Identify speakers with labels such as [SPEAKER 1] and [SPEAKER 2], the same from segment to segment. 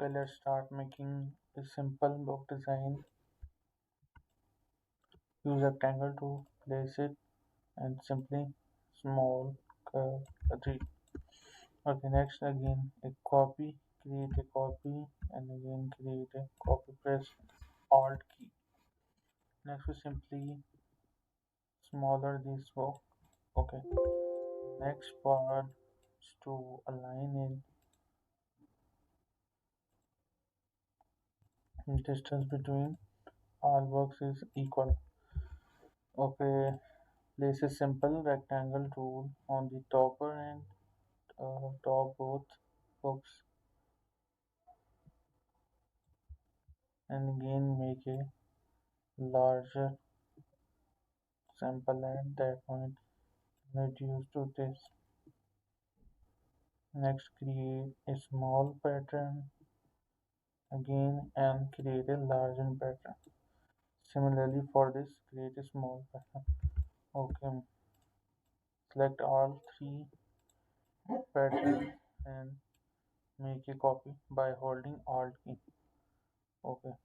[SPEAKER 1] Okay, let's start making a simple book design. Use a rectangle to place it and simply small curve a tree. Okay, next again a copy, create a copy and again create a copy, press Alt key. Next we simply smaller this book. Okay, next part is to align it. Distance between all books is equal. Okay, place a simple rectangle tool on the topper and top both books and again make a larger sample at that point. Reduce to this. Next create a small pattern again and create a larger pattern. Similarly for this create a small pattern. Okay, select all three patterns and make a copy by holding Alt key. Okay,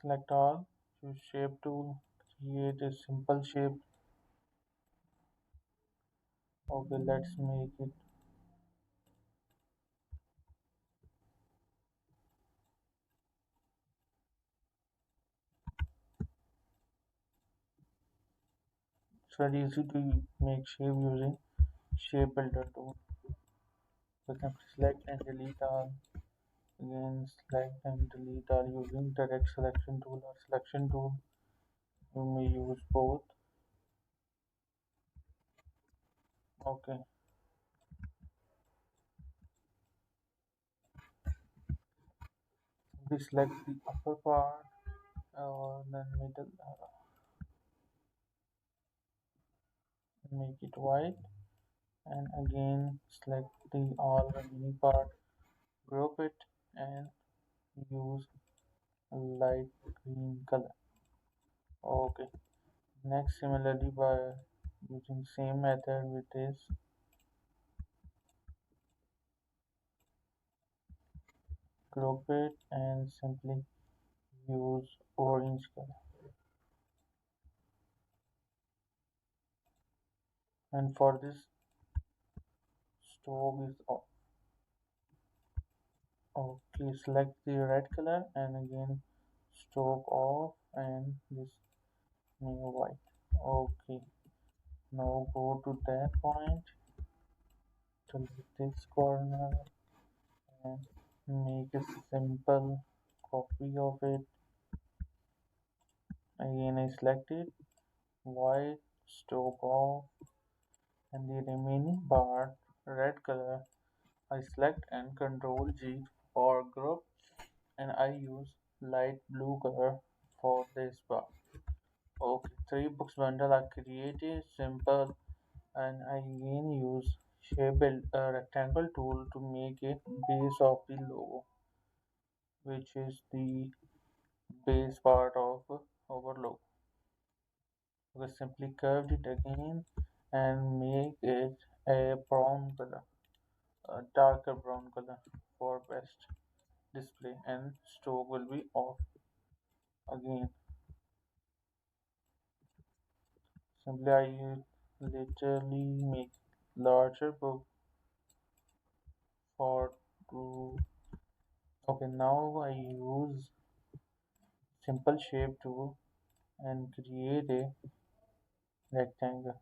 [SPEAKER 1] select all, choose shape tool, create a simple shape. Okay, let's make it. It's very easy to make shape using shape builder tool. We can select and delete all. Again, select and delete all using direct selection tool or selection tool. You may use both. Okay, we select the upper part or then middle, make it white, and again select the all remaining part, group it, and use a light green color. Okay, next similarly by using same method with this, group it and simply use orange color. And for this stroke is off. Okay, select the red color and again stroke off and this make white. Okay, now go to that point, select this corner and make a simple copy of it. Again I select it, white, stroke off, and the remaining part, red color, I select and Control G for group, and I use light blue color for this bar. Okay, three books bundle are created, simple, and I again use shape rectangle tool to make a base of the logo, which is the base part of our logo. We simply curve it again and make it a brown color, a darker brown color for best display, and stroke will be off. Again, simply I literally make larger book for to. Okay, now I use simple shape tool and create a rectangle.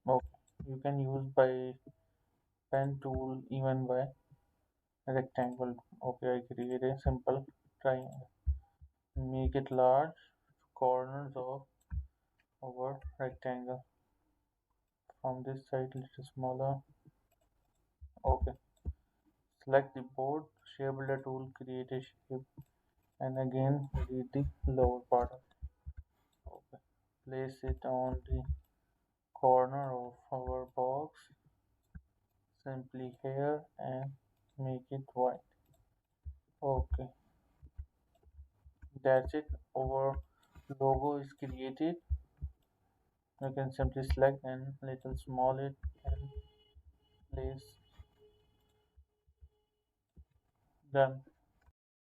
[SPEAKER 1] Okay, you can use by pen tool even by rectangle. Okay, I create a simple triangle. Make it large corners of our rectangle. From this side, little smaller. Okay, select the board, shape builder tool, create a shape, and again delete the lower part of it. Okay, place it on the corner of our box, simply here, and make it white. Okay, that's it. Our logo is created. You can simply select and little small it and place. Done.